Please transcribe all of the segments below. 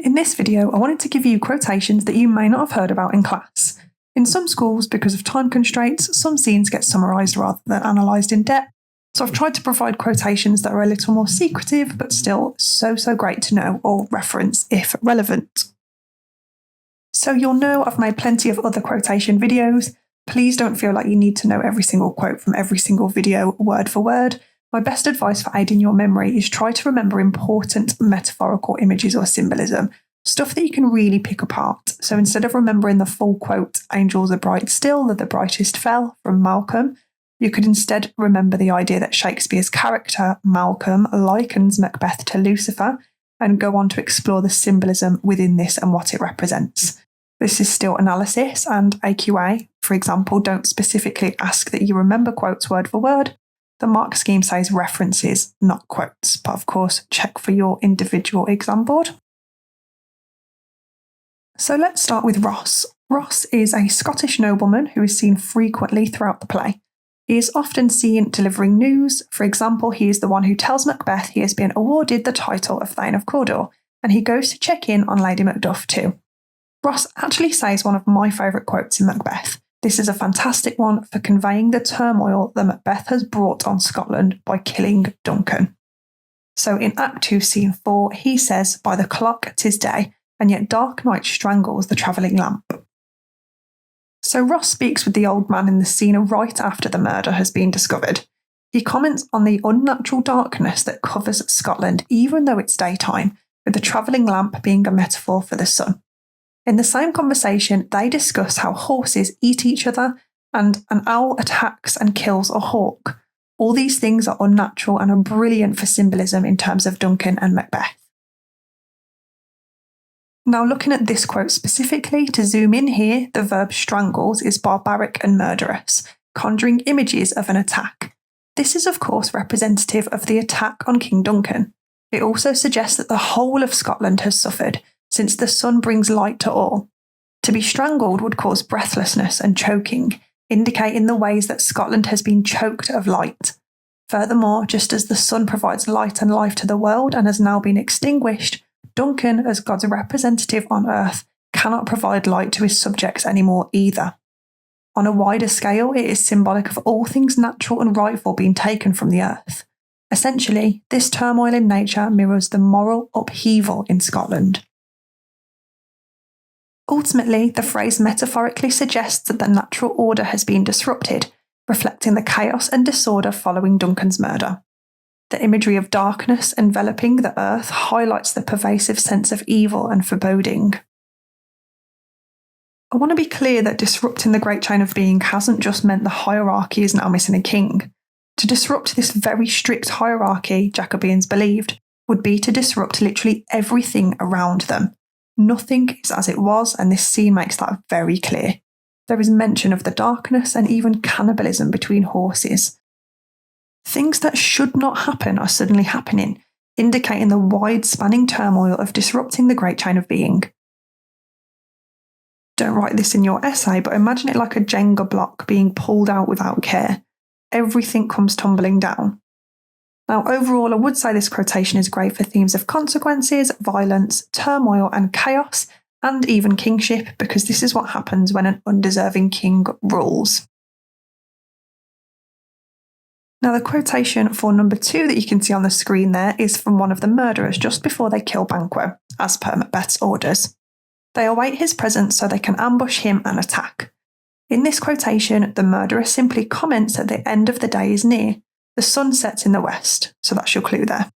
In this video, I wanted to give you quotations that you may not have heard about in class. In some schools, because of time constraints, some scenes get summarised rather than analysed in depth, so I've tried to provide quotations that are a little more secretive, but still so great to know or reference if relevant. So you'll know I've made plenty of other quotation videos. Please don't feel like you need to know every single quote from every single video word for word. My best advice for aiding your memory is try to remember important metaphorical images or symbolism, stuff that you can really pick apart. So instead of remembering the full quote, "Angels are bright still, that the brightest fell," from Malcolm, you could instead remember the idea that Shakespeare's character, Malcolm, likens Macbeth to Lucifer and go on to explore the symbolism within this and what it represents. This is still analysis, and AQA, for example, don't specifically ask that you remember quotes word for word. The mark scheme says references, not quotes, but of course, check for your individual exam board. So let's start with Ross. Ross is a Scottish nobleman who is seen frequently throughout the play. He is often seen delivering news. For example, he is the one who tells Macbeth he has been awarded the title of Thane of Cawdor, and he goes to check in on Lady Macduff too. Ross actually says one of my favourite quotes in Macbeth. This is a fantastic one for conveying the turmoil that Macbeth has brought on Scotland by killing Duncan. So in Act 2, Scene 4, he says, "By the clock 'tis day, and yet dark night strangles the travelling lamp." So Ross speaks with the old man in the scene right after the murder has been discovered. He comments on the unnatural darkness that covers Scotland even though it's daytime, with the travelling lamp being a metaphor for the sun. In the same conversation, they discuss how horses eat each other and an owl attacks and kills a hawk. All these things are unnatural and are brilliant for symbolism in terms of Duncan and Macbeth. Now looking at this quote specifically, to zoom in here, the verb strangles is barbaric and murderous, conjuring images of an attack. This is of course representative of the attack on King Duncan. It also suggests that the whole of Scotland has suffered, since the sun brings light to all. To be strangled would cause breathlessness and choking, indicating the ways that Scotland has been choked of light. Furthermore, just as the sun provides light and life to the world and has now been extinguished, Duncan, as God's representative on earth, cannot provide light to his subjects anymore either. On a wider scale, it is symbolic of all things natural and rightful being taken from the earth. Essentially, this turmoil in nature mirrors the moral upheaval in Scotland. Ultimately, the phrase metaphorically suggests that the natural order has been disrupted, reflecting the chaos and disorder following Duncan's murder. The imagery of darkness enveloping the earth highlights the pervasive sense of evil and foreboding. I want to be clear that disrupting the great chain of being hasn't just meant the hierarchy is now missing a king. To disrupt this very strict hierarchy, Jacobeans believed, would be to disrupt literally everything around them. Nothing is as it was, and this scene makes that very clear. There is mention of the darkness and even cannibalism between horses. Things that should not happen are suddenly happening, indicating the wide-spanning turmoil of disrupting the great chain of being. Don't write this in your essay, but imagine it like a Jenga block being pulled out without care. Everything comes tumbling down. Now, overall, I would say this quotation is great for themes of consequences, violence, turmoil and chaos, and even kingship, because this is what happens when an undeserving king rules. Now, the quotation for number 2 that you can see on the screen there is from one of the murderers just before they kill Banquo, as per Macbeth's orders. They await his presence so they can ambush him and attack. In this quotation, the murderer simply comments that the end of the day is near. The sun sets in the west, so that's your clue there.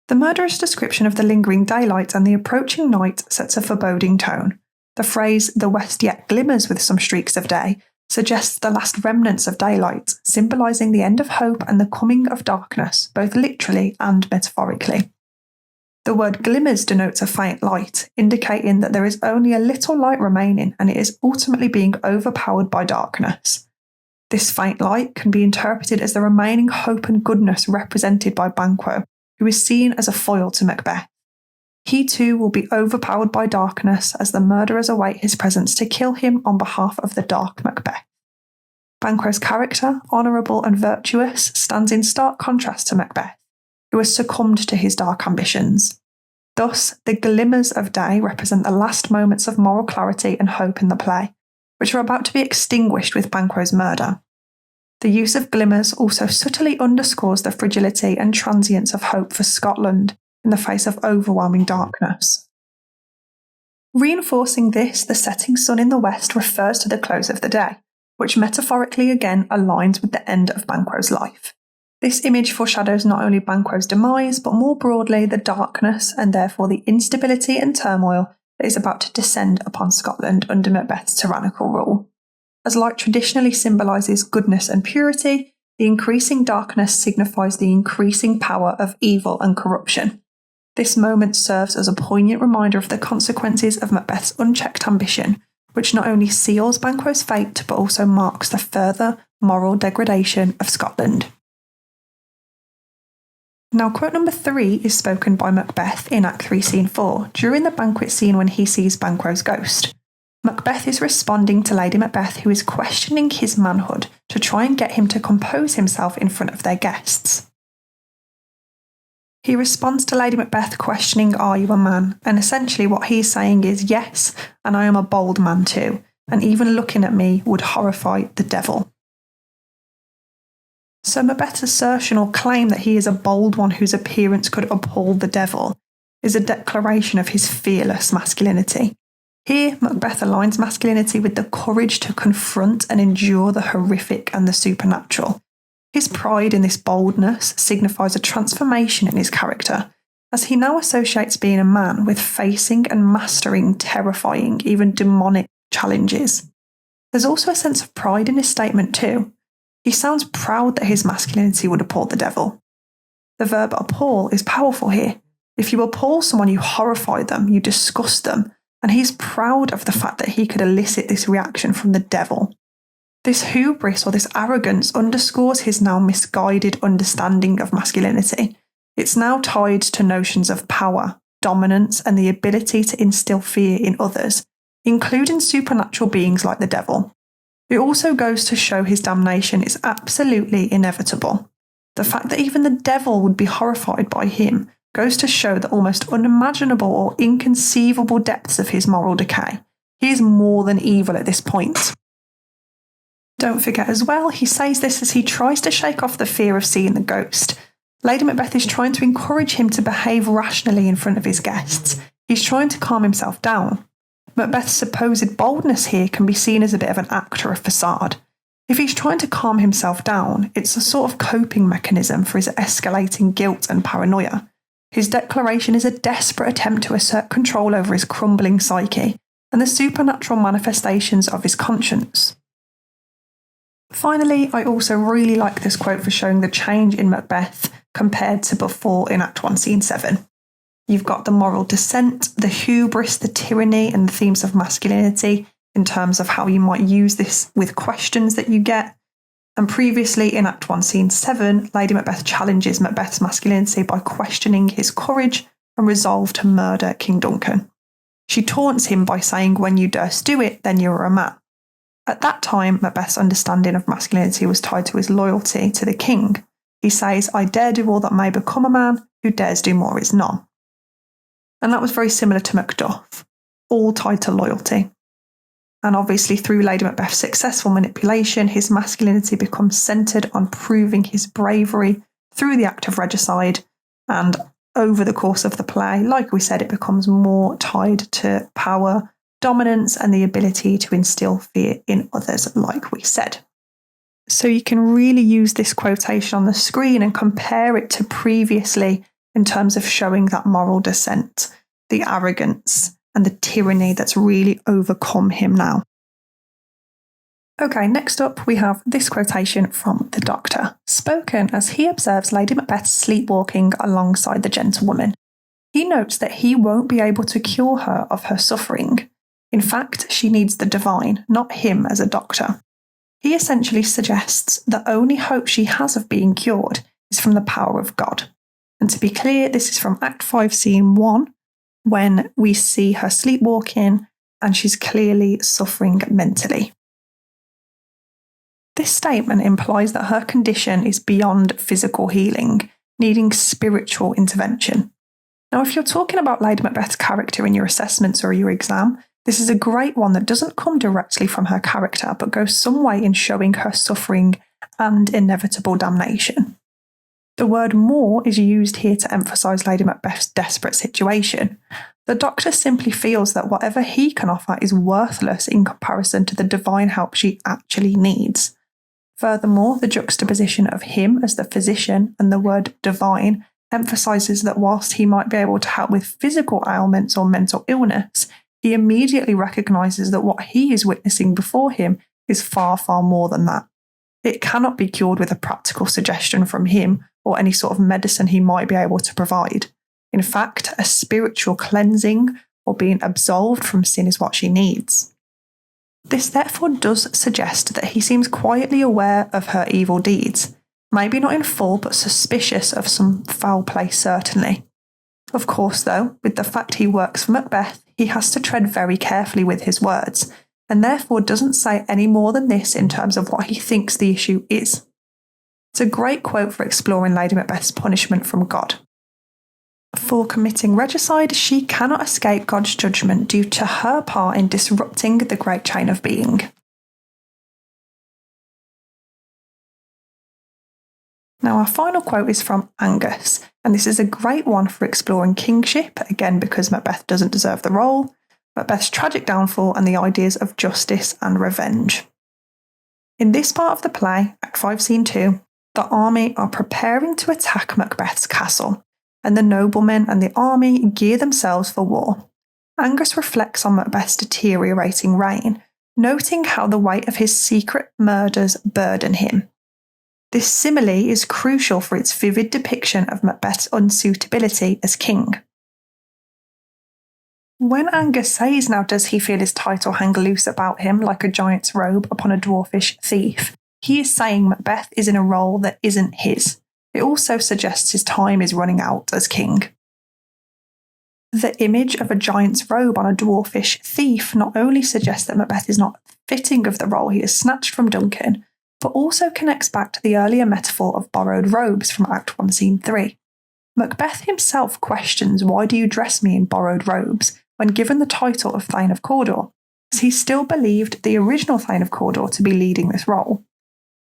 The murderous description of the lingering daylight and the approaching night sets a foreboding tone. The phrase, "the west yet glimmers with some streaks of day," suggests the last remnants of daylight, symbolising the end of hope and the coming of darkness, both literally and metaphorically. The word glimmers denotes a faint light, indicating that there is only a little light remaining and it is ultimately being overpowered by darkness. This faint light can be interpreted as the remaining hope and goodness represented by Banquo, who is seen as a foil to Macbeth. He too will be overpowered by darkness as the murderers await his presence to kill him on behalf of the dark Macbeth. Banquo's character, honourable and virtuous, stands in stark contrast to Macbeth, who has succumbed to his dark ambitions. Thus, the glimmers of day represent the last moments of moral clarity and hope in the play, which are about to be extinguished with Banquo's murder. The use of glimmers also subtly underscores the fragility and transience of hope for Scotland in the face of overwhelming darkness. Reinforcing this, the setting sun in the west refers to the close of the day, which metaphorically again aligns with the end of Banquo's life. This image foreshadows not only Banquo's demise, but more broadly the darkness and therefore the instability and turmoil that is about to descend upon Scotland under Macbeth's tyrannical rule. As light traditionally symbolises goodness and purity, the increasing darkness signifies the increasing power of evil and corruption. This moment serves as a poignant reminder of the consequences of Macbeth's unchecked ambition, which not only seals Banquo's fate but also marks the further moral degradation of Scotland. Now, quote number 3 is spoken by Macbeth in Act 3, Scene 4, during the banquet scene when he sees Banquo's ghost. Macbeth is responding to Lady Macbeth, who is questioning his manhood to try and get him to compose himself in front of their guests. He responds to Lady Macbeth questioning, "Are you a man?" And essentially what he's saying is, "Yes, and I am a bold man too, and even looking at me would horrify the devil." So Macbeth's assertion or claim that he is a bold one whose appearance could appall the devil is a declaration of his fearless masculinity. Here, Macbeth aligns masculinity with the courage to confront and endure the horrific and the supernatural. His pride in this boldness signifies a transformation in his character, as he now associates being a man with facing and mastering terrifying, even demonic challenges. There's also a sense of pride in his statement too. He sounds proud that his masculinity would appall the devil. The verb appall is powerful here. If you appall someone, you horrify them, you disgust them, and he's proud of the fact that he could elicit this reaction from the devil. This hubris or this arrogance underscores his now misguided understanding of masculinity. It's now tied to notions of power, dominance, and the ability to instill fear in others, including supernatural beings like the devil. It also goes to show his damnation is absolutely inevitable. The fact that even the devil would be horrified by him goes to show the almost unimaginable or inconceivable depths of his moral decay. He is more than evil at this point. Don't forget as well, he says this as he tries to shake off the fear of seeing the ghost. Lady Macbeth is trying to encourage him to behave rationally in front of his guests. He's trying to calm himself down. Macbeth's supposed boldness here can be seen as a bit of an act or a facade. If he's trying to calm himself down, it's a sort of coping mechanism for his escalating guilt and paranoia. His declaration is a desperate attempt to assert control over his crumbling psyche and the supernatural manifestations of his conscience. Finally, I also really like this quote for showing the change in Macbeth compared to before in Act 1, Scene 7. You've got the moral descent, the hubris, the tyranny, and the themes of masculinity in terms of how you might use this with questions that you get. And previously in Act 1, Scene 7, Lady Macbeth challenges Macbeth's masculinity by questioning his courage and resolve to murder King Duncan. She taunts him by saying, "When you durst do it, then you are a man." At that time, Macbeth's understanding of masculinity was tied to his loyalty to the king. He says, "I dare do all that may become a man, who dares do more is none." And that was very similar to Macduff, all tied to loyalty. And obviously through Lady Macbeth's successful manipulation, his masculinity becomes centred on proving his bravery through the act of regicide. And over the course of the play, like we said, it becomes more tied to power, dominance, and the ability to instill fear in others, like we said. So you can really use this quotation on the screen and compare it to previously in terms of showing that moral descent, the arrogance, and the tyranny that's really overcome him now. Okay, next up we have this quotation from the Doctor, spoken as he observes Lady Macbeth sleepwalking alongside the gentlewoman. He notes that he won't be able to cure her of her suffering. In fact, she needs the divine, not him as a doctor. He essentially suggests the only hope she has of being cured is from the power of God. And to be clear, this is from Act 5, Scene 1, when we see her sleepwalking and she's clearly suffering mentally. This statement implies that her condition is beyond physical healing, needing spiritual intervention. Now, if you're talking about Lady Macbeth's character in your assessments or your exam, this is a great one that doesn't come directly from her character, but goes some way in showing her suffering and inevitable damnation. The word more is used here to emphasise Lady Macbeth's desperate situation. The Doctor simply feels that whatever he can offer is worthless in comparison to the divine help she actually needs. Furthermore, the juxtaposition of him as the physician and the word divine emphasises that whilst he might be able to help with physical ailments or mental illness, he immediately recognises that what he is witnessing before him is far, far more than that. It cannot be cured with a practical suggestion from him or any sort of medicine he might be able to provide. In fact, a spiritual cleansing or being absolved from sin is what she needs. This therefore does suggest that he seems quietly aware of her evil deeds, maybe not in full, but suspicious of some foul play certainly. Of course, though, with the fact he works for Macbeth, he has to tread very carefully with his words, and therefore doesn't say any more than this in terms of what he thinks the issue is. It's a great quote for exploring Lady Macbeth's punishment from God. For committing regicide, she cannot escape God's judgment due to her part in disrupting the great chain of being. Now, our final quote is from Angus, and this is a great one for exploring kingship, again because Macbeth doesn't deserve the role, Macbeth's tragic downfall, and the ideas of justice and revenge. In this part of the play, Act 5, Scene 2, the army are preparing to attack Macbeth's castle, and the noblemen and the army gear themselves for war. Angus reflects on Macbeth's deteriorating reign, noting how the weight of his secret murders burden him. This simile is crucial for its vivid depiction of Macbeth's unsuitability as king. When Angus says now does he feel his title hang loose about him like a giant's robe upon a dwarfish thief, he is saying Macbeth is in a role that isn't his. It also suggests his time is running out as king. The image of a giant's robe on a dwarfish thief not only suggests that Macbeth is not fitting of the role he has snatched from Duncan, but also connects back to the earlier metaphor of borrowed robes from Act 1, Scene 3. Macbeth himself questions why do you dress me in borrowed robes when given the title of Thane of Cawdor, as he still believed the original Thane of Cawdor to be leading this role.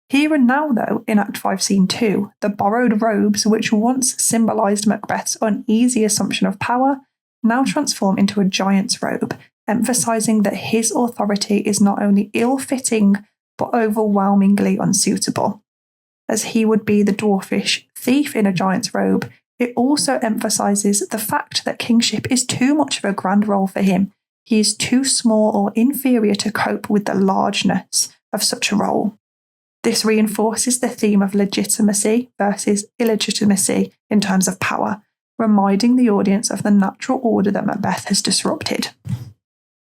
Here and now, though, in Act 5, Scene 2, the borrowed robes, which once symbolised Macbeth's uneasy assumption of power, now transform into a giant's robe, emphasising that his authority is not only ill-fitting, but overwhelmingly unsuitable. As he would be the dwarfish thief in a giant's robe, it also emphasises the fact that kingship is too much of a grand role for him. He is too small or inferior to cope with the largeness of such a role. This reinforces the theme of legitimacy versus illegitimacy in terms of power, reminding the audience of the natural order that Macbeth has disrupted.